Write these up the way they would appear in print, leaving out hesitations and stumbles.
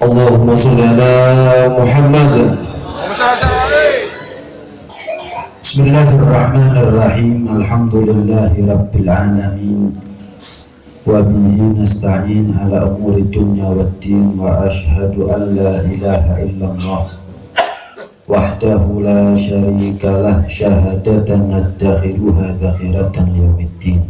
Allahumma sholli ala Muhammad. Bismillahirrahmanirrahim. Alhamdulillahi rabbil alamin. Wa bihi nasta'in ala umuri dunya waddin. Wa ashhadu an la ilaha illallah wahdahu la syarika lah, syahadatan nadakhiruha zakhiratan yawmiddin.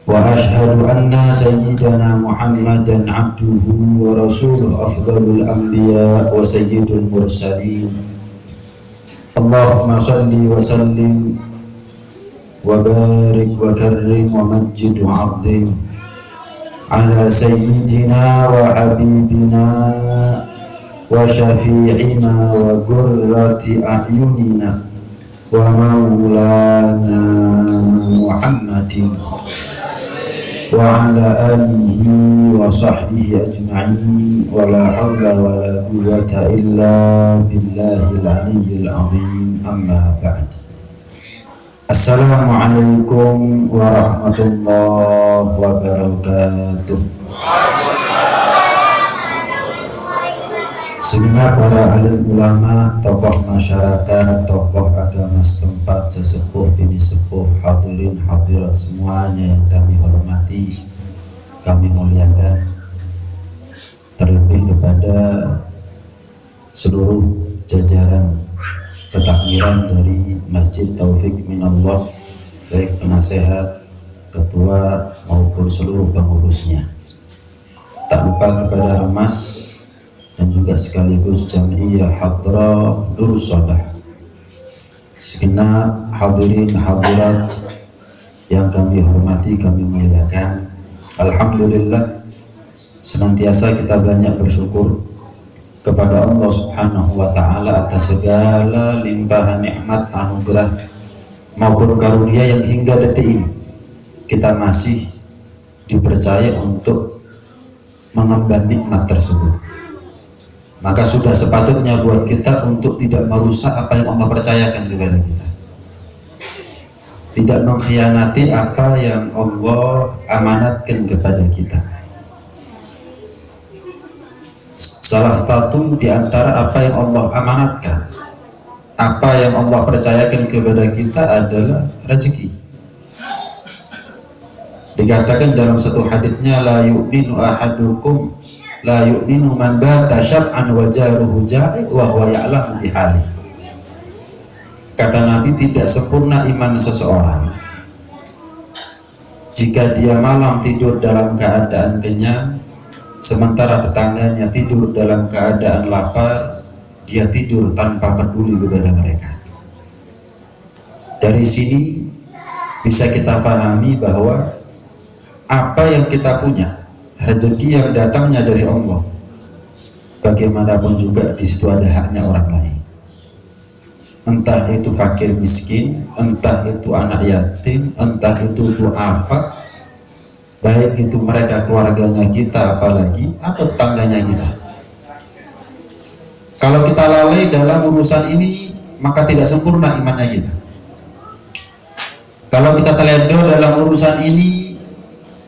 Wa ashhadu anna sayyidana Muhammadan abduhu wa rasuluh, afdalul anbiya wa sayyidul mursalin. Allahumma salli wa sallim wa barik wa karrim wa majid wa azim ala sayyidina wa habibina wa syafi'ina wa gurrati a'yunina wa maulana Muhammadin wa ala alihi wa sahbihi ajma'in, wa la hawla wa la quwwata illa billahil aliyyil azim. Amma ba'd. Assalamualaikum warahmatullahi wabarakatuh. Segenap para alim ulama, tokoh masyarakat, tokoh agama setempat, sesepuh, bini sepuh, hadirin hadirat semuanya yang kami hormati, kami muliakan, terlebih kepada seluruh jajaran ketakmiran dari Masjid Taufik Minallah, baik penasehat, ketua maupun seluruh pengurusnya. Tak lupa kepada Remas dan juga sekaligus Jam'iyah Hadra Nur Sabah, segenap hadirin hadirat yang kami hormati, kami muliakan. Alhamdulillah, senantiasa kita banyak bersyukur kepada Allah Subhanahu wa ta'ala atas segala limpahan nikmat, anugerah maupun karunia yang hingga detik ini kita masih dipercaya untuk mengemban nikmat tersebut. Maka sudah sepatutnya buat kita untuk tidak merusak apa yang Allah percayakan kepada kita, tidak mengkhianati apa yang Allah amanatkan kepada kita. Salah satu di antara apa yang Allah amanatkan, apa yang Allah percayakan kepada kita adalah rezeki. Dikatakan dalam satu hadisnya, la yu'minu ahadukum, la yu'minu man bata syab'an wa jaruhu ja'i wa huwa ya'lamu bihali. Kata Nabi, tidak sempurna iman seseorang jika dia malam tidur dalam keadaan kenyang, sementara tetangganya tidur dalam keadaan lapar, dia tidur tanpa peduli kepada mereka. Dari sini bisa kita pahami bahwa apa yang kita punya, rezeki yang datangnya dari Allah, bagaimanapun juga di situ ada haknya orang lain. Entah itu fakir miskin, entah itu anak yatim, entah itu du'afa, baik itu mereka keluarganya kita apalagi, atau tetangganya kita. Kalau kita lalai dalam urusan ini, maka tidak sempurna imannya kita. Kalau kita teledor dalam urusan ini,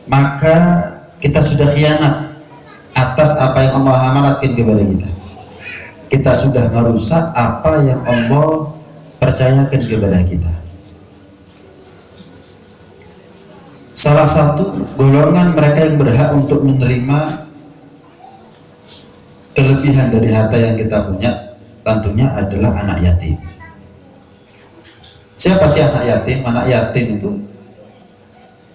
maka kita sudah khianat atas apa yang Allah amanatkan kepada kita. Kita sudah merusak apa yang Allah percayakan kepada kita. Salah satu golongan mereka yang berhak untuk menerima kelebihan dari harta yang kita punya tentunya adalah anak yatim. Siapa sih anak yatim? Anak yatim itu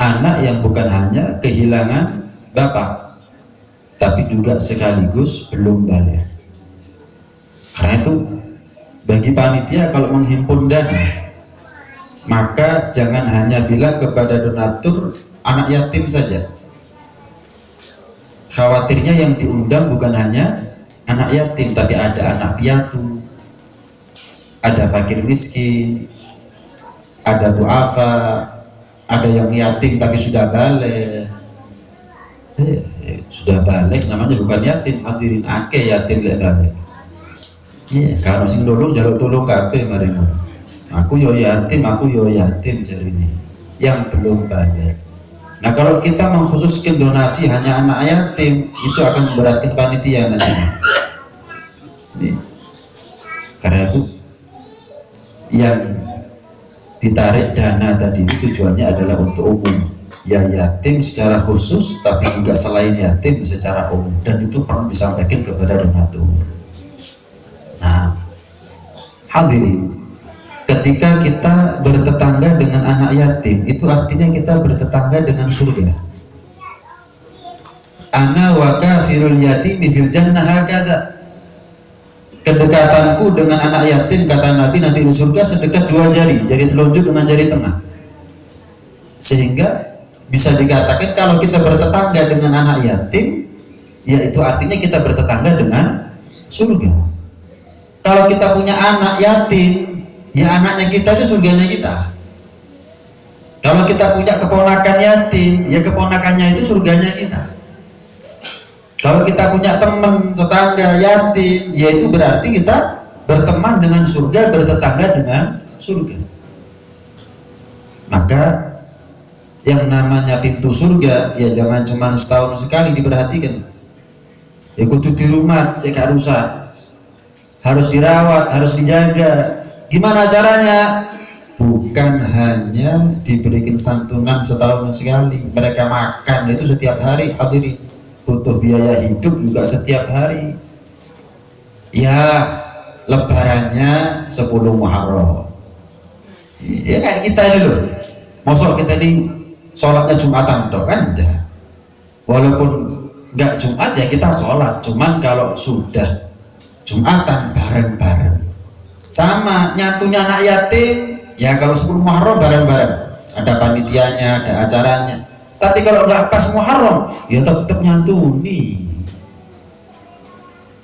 anak yang bukan hanya kehilangan bapak, tapi juga sekaligus belum balik. Karena itu bagi panitia kalau menghimpun dana, maka jangan hanya bilang kepada donatur anak yatim saja. Khawatirnya yang diundang bukan hanya anak yatim, tapi ada anak piatu, ada fakir miskin, ada du'afa, ada yang yatim tapi sudah balik. Sudah balik namanya bukan yatim, hadirin akeh yatim lek balik. Kalau sing nolong jaluk tolong kabeh mari ngono. Aku yo yatim jarine yang belum balik. Nah kalau kita mengkhususkan donasi hanya anak yatim, itu akan memberatkan panitia nantinya. Nih. Karena itu yang ditarik dana tadi tujuannya adalah untuk umum, ya yatim secara khusus, tapi juga selain yatim secara umum, dan itu perlu disampaikan kepada donatur. Nah, hadirin, ketika kita bertetangga dengan anak yatim, itu artinya kita bertetangga dengan surga. Ana wa kafirul yatimi fil jannah hakadha. Kedekatanku dengan anak yatim, kata Nabi, nanti di surga sedekat 2 jari, jari telunjuk dengan jari tengah. Sehingga bisa dikatakan kalau kita bertetangga dengan anak yatim, ya itu artinya kita bertetangga dengan surga. Kalau kita punya anak yatim, ya anaknya kita itu surganya kita. Kalau kita punya keponakan yatim, ya keponakannya itu surganya kita. Kalau kita punya teman tetangga yatim, ya itu berarti kita berteman dengan surga, bertetangga dengan surga. Maka yang namanya pintu surga, ya jangan cuma setahun sekali diperhatikan. Ya kudu di rumah, cek rusak, harus dirawat, harus dijaga. Gimana caranya? Bukan hanya diberikan santunan setahun sekali, mereka makan itu setiap hari, hadirin. Butuh biaya hidup juga setiap hari. Ya lebarannya 10 Muharram. Ya kayak kita ini loh. Mosok kita ini sholatnya Jumatan toh kan enggak. Walaupun enggak Jumat ya kita sholat. Cuman kalau sudah Jumatan bareng-bareng. Sama nyatunya anak yatim. Ya kalau 10 Muharram bareng-bareng. Ada panitianya, ada acaranya. Tapi kalau nggak pas Muharram, ya tetap nyantuni,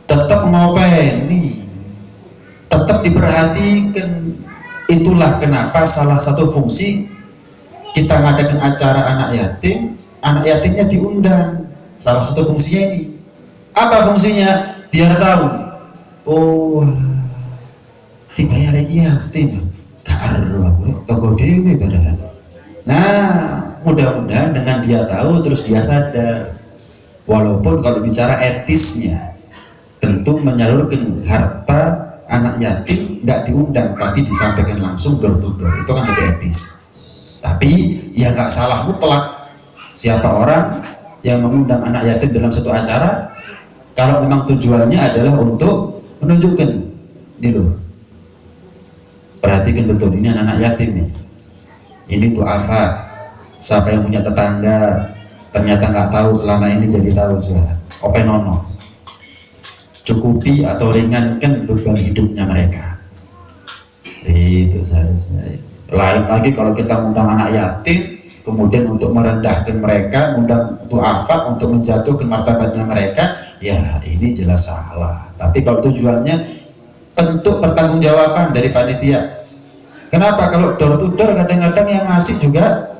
tetap ngopeni, tetap diperhatikan. Itulah kenapa salah satu fungsi kita ngadakan acara anak yatimnya diundang. Salah satu fungsinya ini. Apa fungsinya? Biar tahu, oh, dibayar yatim, karo aku, toko dewi padahal. Nah, mudah-mudahan dengan dia tahu terus dia sadar. Walaupun kalau bicara etisnya, tentu menyalurkan harta anak yatim nggak diundang, tapi disampaikan langsung door to door, itu kan lebih etis. Tapi ya nggak salah mutlak siapa orang yang mengundang anak yatim dalam satu acara, kalau memang tujuannya adalah untuk menunjukkan, ini loh, perhatikan betul, ini anak yatim nih. Ini tuh apa? Siapa yang punya tetangga ternyata nggak tahu, selama ini jadi tahu sudah. Openono, cukupi atau ringankan beban hidupnya mereka. Itu saya. Lain lagi kalau kita undang anak yatim, kemudian untuk merendahkan mereka, undang untuk afak, untuk menjatuhkan martabatnya mereka, ya ini jelas salah. Tapi kalau tujuannya bentuk pertanggungjawaban dari panitia. Kenapa? Kalau door to door kadang-kadang yang ngasih juga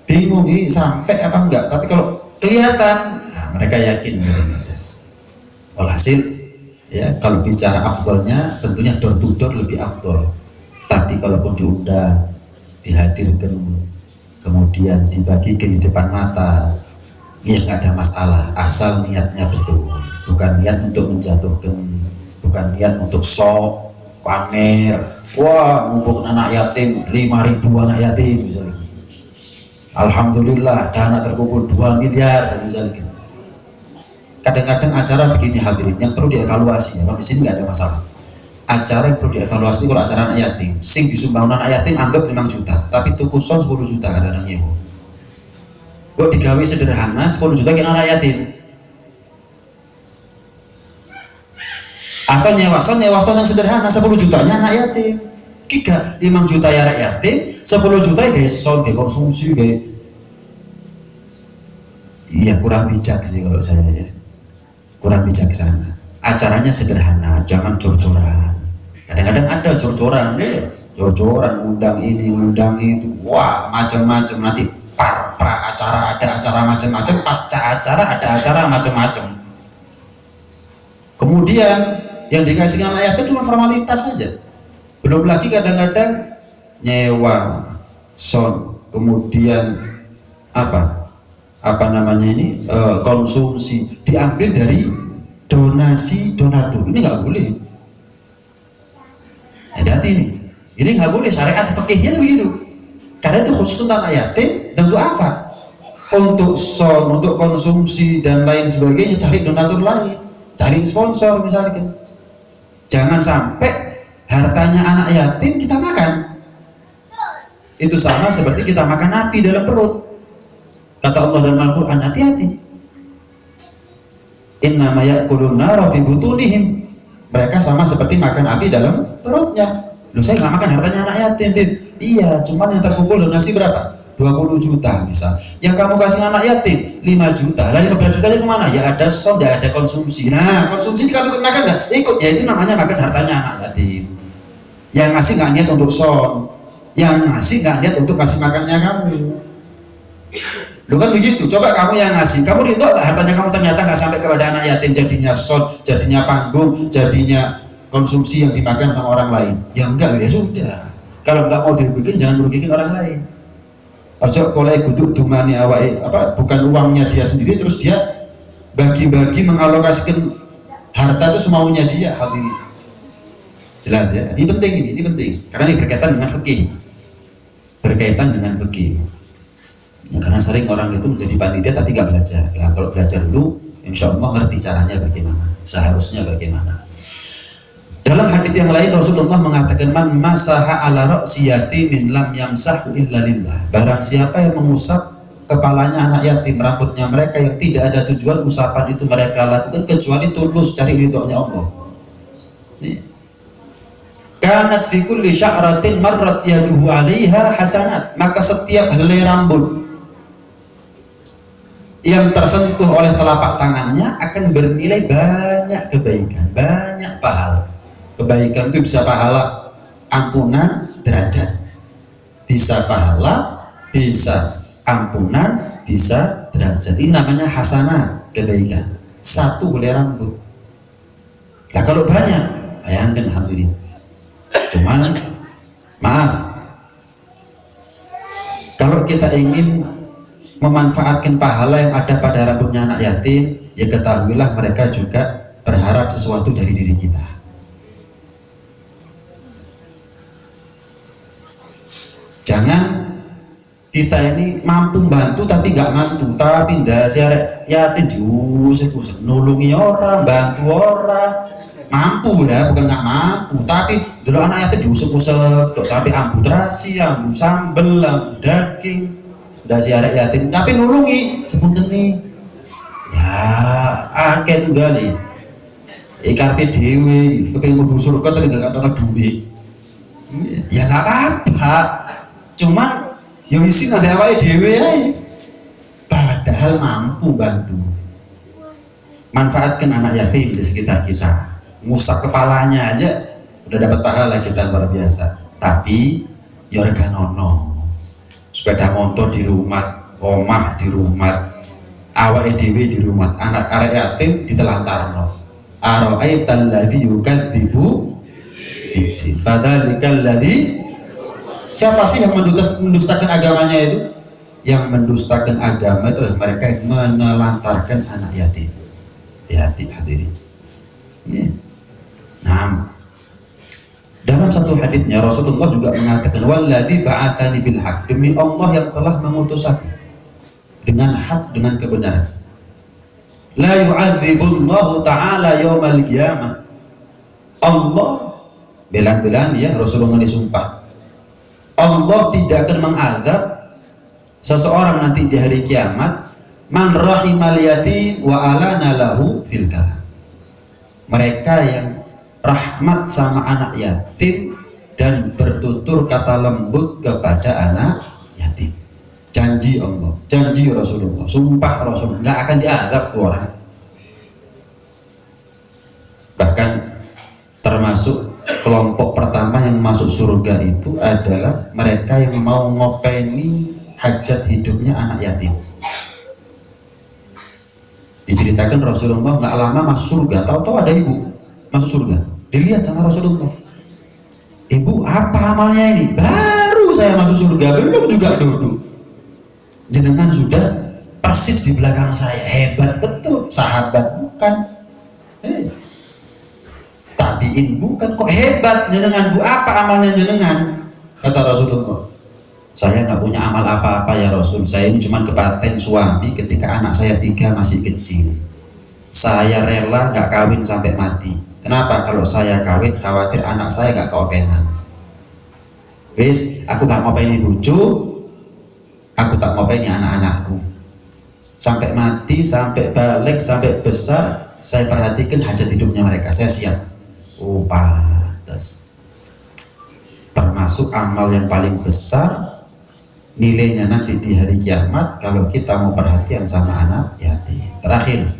bingung ini sampai apa enggak, tapi kalau kelihatan, nah, mereka yakin. Walhasil ya, kalau bicara afdolnya tentunya door to door lebih afdol. Tapi kalaupun diundang, dihadirkan, kemudian dibagikan di depan mata, ya nggak ada masalah, asal niatnya betul. Bukan niat untuk menjatuhkan, bukan niat untuk sok, pamer. Wah, ngumpulin anak yatim 5.000 anak yatim misalnya. Alhamdulillah dana terkumpul 2 miliar misalnya. Kadang-kadang acara begini hadirin yang perlu dievaluasi, ya, di sini nggak ada masalah. Acara yang perlu dievaluasi kalau acara anak yatim, sing disumbang anak yatim anggap 5 juta, tapi tuku son 10 juta kadang-kadang nyewa. Kok digawe sederhana 10 juta kena anak yatim. Atau nyewa son yang sederhana 10 jutanya anak yatim. Kika 5 juta ya anak yatim, 10 juta ya guys son kayak konsumsi kayak. Iya kurang bijak sih kalau saya ya. Kurang bijaksana. Acaranya sederhana, jangan cor-coran. Kadang-kadang ada cor-coran deh. Cor-coran undang ini, undang itu. Wah, macam-macam nanti pra acara ada acara macam-macam, pasca acara ada acara macam-macam. Kemudian yang dikasih anak yatim cuma formalitas saja. Belum lagi kadang-kadang nyewa son, kemudian apa namanya ini, konsumsi diambil dari donasi donatur. Ini nggak boleh. Hati-hati ini nggak boleh. Syariat fikihnya begitu. Karena itu khusus tentang yatim dan untuk apa? Untuk son, untuk konsumsi dan lain sebagainya. Cari donatur lain, cari sponsor misalnya. Jangan sampai hartanya anak yatim kita makan. Itu sama seperti kita makan api dalam perut. Kata Allah dalam Al-Quran, hati-hati. Innama ya'kulun nara fi butunihim. Mereka sama seperti makan api dalam perutnya. Loh, saya nggak makan hartanya anak yatim, Bib. Iya, cuman yang terkumpul donasi berapa? 20 juta misal. Yang kamu kasih anak yatim 5 juta. Lalu 15 jutanya kemana? Ya ada soda, ada konsumsi. Nah, konsumsi ini kamu kenakan nggak? Ikut. Ya itu namanya makan hartanya anak yatim. Yang ngasih nggak niat untuk son, yang ngasih nggak niat untuk kasih makannya kamu. Lu kan begitu. Coba kamu yang ngasih, kamu ridho nggak hartanya kamu ternyata nggak sampai kepada anak yatim, jadinya son, jadinya panggung, jadinya konsumsi yang dimakan sama orang lain. Ya enggak, ya sudah. Kalau nggak mau dirugikan, jangan merugikan orang lain. Ojo kolai guduk dumani awai, bukan uangnya dia sendiri terus dia bagi-bagi mengalokasikan harta itu semaunya dia. Hal ini jelas ya. Ini penting karena ini berkaitan dengan fikih. Ya, karena sering orang itu menjadi panitia tapi nggak belajar. Nah, kalau belajar dulu, insya Allah ngerti caranya bagaimana, seharusnya bagaimana. Dalam hadis yang lain Rasulullah mengatakan, man masaha ala ra'si yatimin lam yamsahu illa lillah. Barang siapa yang mengusap kepalanya anak yatim, rambutnya mereka yang tidak ada tujuan usapan itu mereka lakukan kecuali tulus cari ridhonya Allah. Kanat fi kulli sya'ratin marrat yaduhu 'alaiha hasanat. Maka setiap helai rambut yang tersentuh oleh telapak tangannya akan bernilai banyak kebaikan, banyak pahala. Kebaikan itu bisa pahala ampunan derajat, bisa pahala, bisa ampunan, bisa derajat. Ini namanya hasanah, kebaikan. Satu helai rambut. Nah kalau banyak, bayangkan hadirin. Cuman maaf, kalau kita ingin memanfaatkan pahala yang ada pada rambutnya anak yatim, ya ketahuilah mereka juga berharap sesuatu dari diri kita. Jangan kita ini mampu bantu tapi nggak mantu, tapi ndak siarek yatim diusik-usik, nulungi orang, bantu orang, mampu ya, bukan nggak mampu, tapi dulu anak yatim diusik-usik, dok sampai amputasi, ambu sambel, ambu daging, ndak siarek yatim, tapi nulungi sepunten nih, ya akeh tunggal nih, ikarpe dewi, kepengen mau surga tapi nggak kata duit, ya nggak apa-apa. Cuman yang isi nanti awalnya dewe aja, padahal mampu bantu. Manfaatkan anak yatim di sekitar kita, ngusap kepalanya aja udah dapat pahala kita luar biasa. Tapi yorga nono, sepeda motor di rumah, omah di rumah, awalnya dewe di rumah, anak yatim ditelantarno. Ara'aital ladzi yukadzibu biddin fadzalikal ladzi. Siapa sih yang mendustakan agamanya itu? Yang mendustakan agama itu adalah mereka yang menelantarkan anak yatim. Hati-hati hadirin. Ya. Nah, dalam satu hadisnya Rasulullah juga mengatakan, walladzi ba'atsani bil haq, demi Allah yang telah mengutus aku dengan hak, dengan kebenaran. La yu'adzibullahu ta'ala yaumal qiyamah. Allah belan-belan ya, Rasulullah disumpah, Allah tidak akan mengazab seseorang nanti di hari kiamat, man rahimal yatim wa alana lahu fil kalam. Mereka yang rahmat sama anak yatim dan bertutur kata lembut kepada anak yatim. Janji Allah, janji Rasulullah, sumpah Rasulullah, nggak akan diazab tuh orang. Bahkan termasuk kelompok pertama yang masuk surga itu adalah mereka yang mau ngopeni hajat hidupnya anak yatim. Diceritakan Rasulullah nggak lama masuk surga, tahu-tahu ada ibu masuk surga, dilihat sama Rasulullah, ibu apa amalnya ini? Baru saya masuk surga, belum juga duduk. jenengan sudah persis di belakang saya, hebat betul, sahabat bukan, tabiin bukan, kok hebat jenengan bu, apa amalnya jenengan? Kata Rasulullah, saya nggak punya amal apa-apa ya Rasul, saya ini cuma kepaten suami ketika anak saya 3 masih kecil, saya rela nggak kawin sampai mati. Kenapa? Kalau saya kawin khawatir anak saya nggak keopenan. Wis, aku nggak ngopeni bojo, aku tak ngopeni anak-anakku. Sampai mati, sampai balik, sampai besar, saya perhatikan hajat hidupnya mereka, saya siap. Oh pantas. Termasuk amal yang paling besar nilainya nanti di hari kiamat kalau kita mau perhatian sama anak yatim. Terakhir,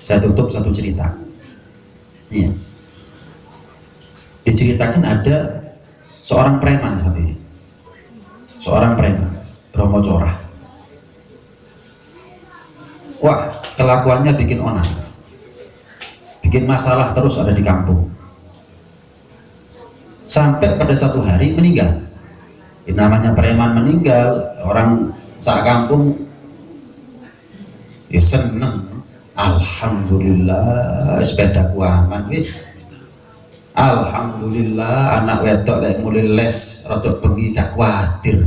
saya tutup satu cerita. Iya. Diceritakan ada seorang preman katanya. Seorang preman Bromocorah. Wah, kelakuannya bikin onar. Bikin masalah terus ada di kampung. Sampai pada satu hari meninggal. Namanya preman meninggal, orang sak kampung ya seneng. Alhamdulillah sepedaku aman wis. Alhamdulillah anak wedok lek mulai les rada bengi gak kuatir.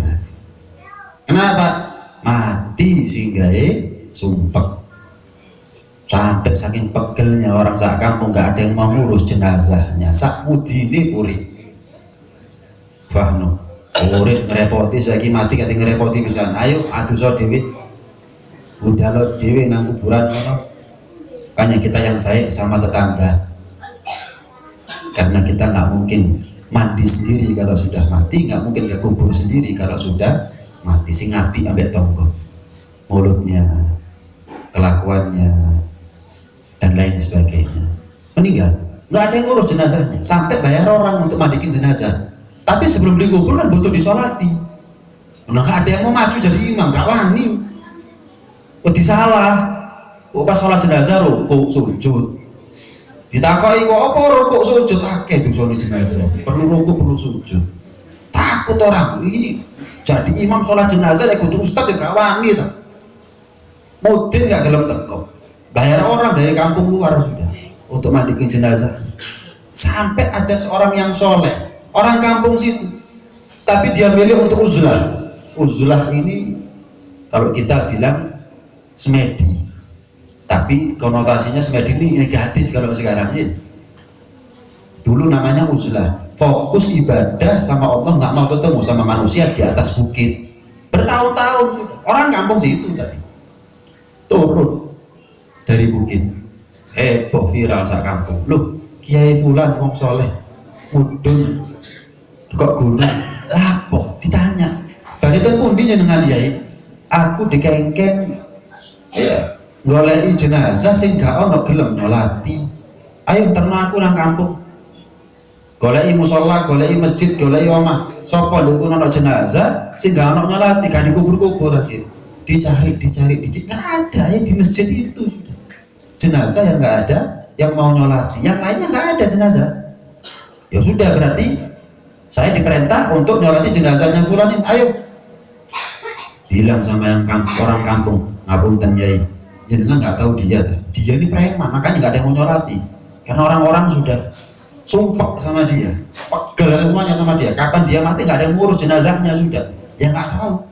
Kenapa? Mati singgahe sumpek. Sampai saking pegelnya orang sak kampung gak ada yang mau ngurus jenazahnya. Sak mudine purit. Wah no, purit ngerepoti saiki mati kate ngerepoti pisan. Ayo adusa dhewe. Budal dhewe nang kuburan ngono. Makanya kita yang baik sama tetangga, karena kita nggak mungkin mandi sendiri kalau sudah mati, nggak mungkin ke kubur sendiri kalau sudah mati. Sing ngapi ambek tonggo, mulutnya, kelakuannya, dan lain sebagainya. Meninggal, nggak ada yang ngurus jenazahnya, sampai bayar orang untuk mandikin jenazah. Tapi sebelum dikubur kan butuh disolati. Nah, nggak ada yang mau maju jadi imam, nggak wani. Wedi salah. Kok pas sholat jenazah rukuk sujud, ditakoi kok apa rukuk sujud akeh dosane jenazah, perlu rukuk perlu sujud. Takut orang ini jadi imam sholat jenazah ya kudu ustad ya gak wani ta. Mudin gak gelem teko, bayar orang dari kampung luar sudah untuk mandikin jenazah. Sampai ada seorang yang soleh, orang kampung situ, tapi dia milih untuk uzlah. Uzlah ini kalau kita bilang semedi, tapi konotasinya semedi ini negatif kalau sekarang ya. Dulu namanya uzlah, fokus ibadah sama Allah, nggak mau ketemu sama manusia di atas bukit. Bertahun-tahun sudah, orang kampung situ tadi turun dari bukit, heboh viral sak kampung. Loh, Kiai Fulan wong soleh mudun kok gunung lapo, ditanya balik ke pundi dengan Kiai, aku dikengken ya goleki jenazah sing gak ono gelem nyolati. Ayo terno aku nang kampung, goleki musola, goleki masjid, goleki omah. Sapa lho ono jenazah sing gak ono nyolati, gak dikubur-kubur. Akhir dicari gak ada ya di masjid itu sudah. Jenazah yang gak ada yang mau nyolati, yang lainnya gak ada jenazah. Ya sudah, berarti saya diperintah untuk nyolati jenazahnya Fulanin. Ayo bilang sama yang orang kampung, ngapunten Yai, jenengan nggak tahu dia ini preman, makanya nggak ada yang mau nyolati, karena orang-orang sudah sumpek sama dia, pegel semuanya sama dia. Kapan dia mati nggak ada yang ngurus jenazahnya sudah, ya nggak tahu.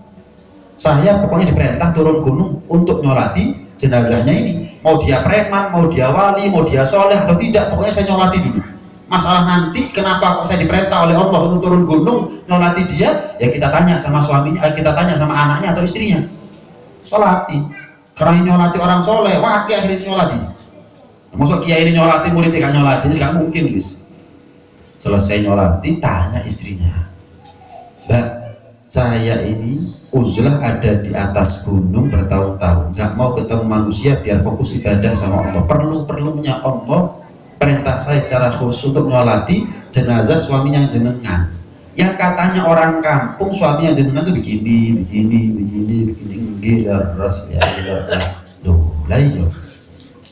Saya pokoknya diperintah turun gunung untuk nyolati jenazahnya ini, mau dia preman, mau dia wali, mau dia soleh atau tidak, pokoknya saya nyolati dulu. Masalah nanti kenapa kok saya diperintah oleh Allah untuk turun gunung nyolati dia, ya kita tanya sama suaminya, kita tanya sama anaknya atau istrinya. Solati, karena nyolati orang soleh, wakil akhirnya nyolati. Maksud kiai ini nyolati, murid gak nyolati, ini gak mungkin guys. Selesai nyolati, tanya istrinya, Mbak, saya ini uzlah ada di atas gunung bertahun-tahun, gak mau ketemu manusia biar fokus ibadah sama Allah. Perlunya Allah perintah saya secara khusus untuk nyolati jenazah suaminya jenengan, yang katanya orang kampung suaminya jenengan tuh begini leres ya, leres. Loh lah iya,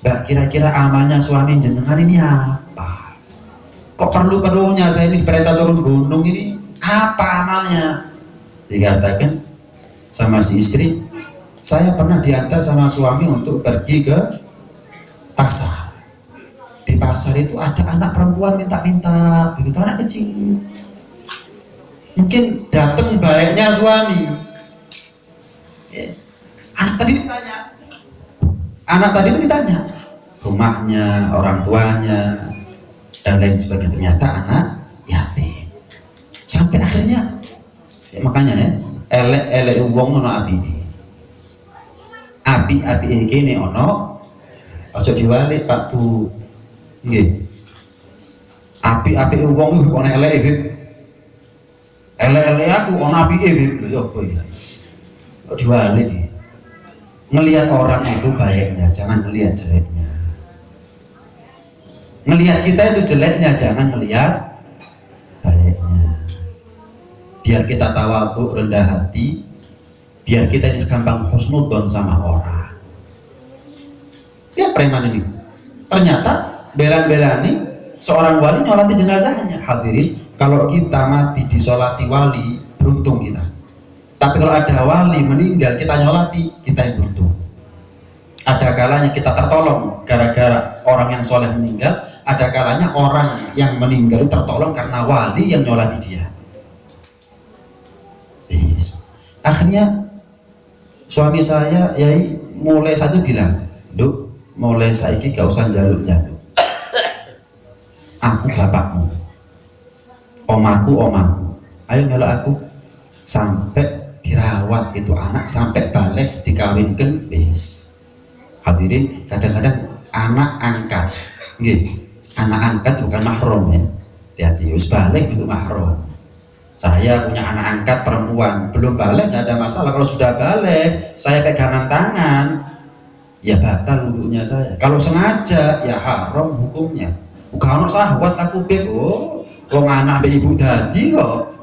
Mbak, kira-kira amalnya suami jenengan ini apa? Kok perlunya saya ini diperintah turun gunung ini, apa amalnya? Dikatakan sama si istri. Saya pernah diantar sama suami untuk pergi ke pasar. Di pasar itu ada anak perempuan minta-minta, begitu, anak kecil. Mungkin datang baiknya suami. Anak tadi itu ditanya rumahnya, orang tuanya, dan lain sebagainya. Ternyata anak yatim. Sampai akhirnya, ya makanya ya, elek wong ono api iki ono, ojo diwalik Pak Bu. Nggih. Api wong iku ono elek iki. Elek aku ono apike iki. Lho apa iki? Kok diwalik iki? Ngelihat orang itu baiknya, jangan melihat jeleknya. Ngelihat kita itu jeleknya, jangan melihat baiknya. Biar kita tawadhu, rendah hati, biar kita ini gampang husnudzon sama orang. Lihat preman ini, ternyata belan-belani seorang wali nyolati jenazahnya. Hadirin, kalau kita mati disolati wali, beruntung kita. Tapi kalau ada wali meninggal kita nyolati, kita yang beruntung. Ada kalanya kita tertolong gara-gara orang yang soleh meninggal, ada kalanya orang yang meninggal tertolong karena wali yang nyolati dia. Yes. Akhirnya suami saya yai mulai satu bilang, "Duk, mulai saiki gak usah jaluk-jaluk. Aku bapakmu, omaku. Ayo nyolok aku." Sampai dirawat itu anak sampai balik, dikawinkan, bis. Hadirin, kadang-kadang anak angkat, nggih, anak angkat bukan mahram ya, hati-hati, us balik itu mahram. Saya punya anak angkat perempuan, belum balik nggak ada masalah. Kalau sudah balik, saya pegangan tangan, ya batal wudhunya saya. Kalau sengaja, ya haram hukumnya. Bukan sahwat aku bego, wong anak be ibu dadi kok.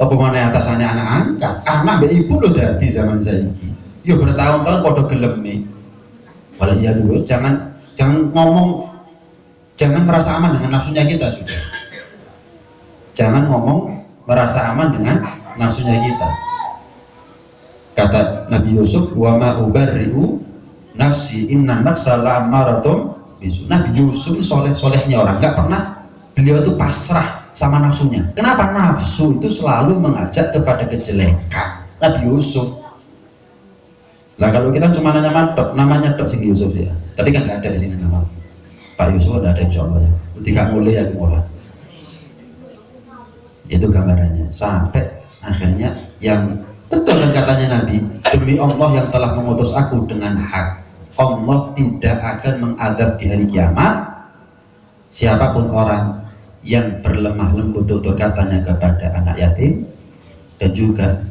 Apa mana atasannya anak angkat, anak be ibu lo dadi zaman saya ini. Yo bertahun-tahun podo gelem nih. Walau iya dulu, jangan ngomong, jangan merasa aman dengan nafsunya kita sudah. Jangan ngomong merasa aman dengan nafsunya kita. Kata Nabi Yusuf, wa ma ubarri'u nafsi inna nafsa la'amaratum bisu. Nabi Yusuf soleh-solehnya orang, nggak pernah beliau itu pasrah sama nafsunya. Kenapa? Nafsu itu selalu mengajak kepada kejelekan. Nabi Yusuf. Lah kalau kita cuma namanya tok sing Yusuf ya. Tapi kan nggak ada di sini nama Pak Yusuf, nggak ada insyaallah ya. Ketika mulai ya mulai. Itu gambarannya. Sampai akhirnya yang betul kan katanya Nabi, demi Allah yang telah mengutus aku dengan hak, Allah tidak akan mengadab di hari kiamat siapapun orang yang berlemah lembut tutur katanya kepada anak yatim dan juga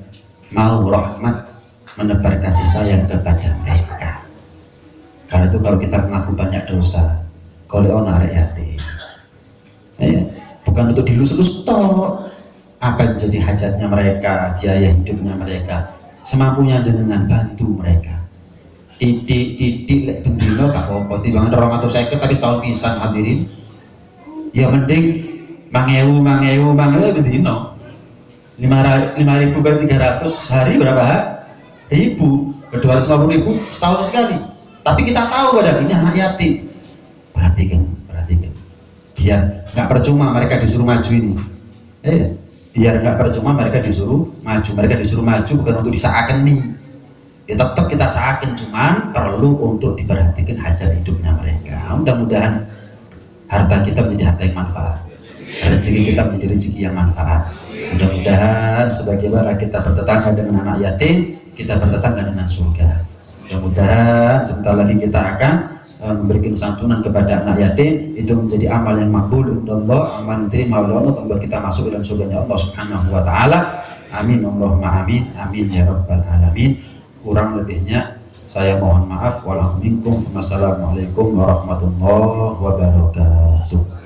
mau rahmat menebar kasih sayang kepada mereka. Karena itu kalau kita mengaku banyak dosa, kalau orang arek yatim, ya, bukan untuk dilus-lus toh. Apa yang jadi hajatnya mereka, biaya hidupnya mereka, semampunya jenengan bantu mereka. Titik lek bendino gak apa-apa, timbangan 250 tapi setahun pisan hadirin. Ya mending 5.000 bendino. 5.000 kali 300 hari berapa? Ribu, 250.000 setahun sekali. Tapi kita tahu badan ini anak yatim. Perhatikan. Biar nggak percuma mereka disuruh maju ini. Biar nggak percuma mereka disuruh maju. Mereka disuruh maju bukan untuk disaaken nih. Ya tetap kita saaken, cuman perlu untuk diperhatikan hajat hidupnya mereka. Mudah-mudahan harta kita menjadi harta yang manfaat. Rezeki kita menjadi rezeki yang manfaat. Mudah-mudahan sebagaimana kita bertetangga dengan anak yatim, kita bertetangga dengan surga. Mudah-mudahan sebentar lagi kita akan memberikan santunan kepada anak yatim, itu menjadi amal yang makbul Allah, amal yang diterima oleh Allah untuk membuat kita masuk dalam surganya Allah Subhanahu wa taala. Amin Allahumma amin. Amin ya rabbal alamin. Kurang lebihnya saya mohon maaf. Wassalamualaikum warahmatullahi wabarakatuh.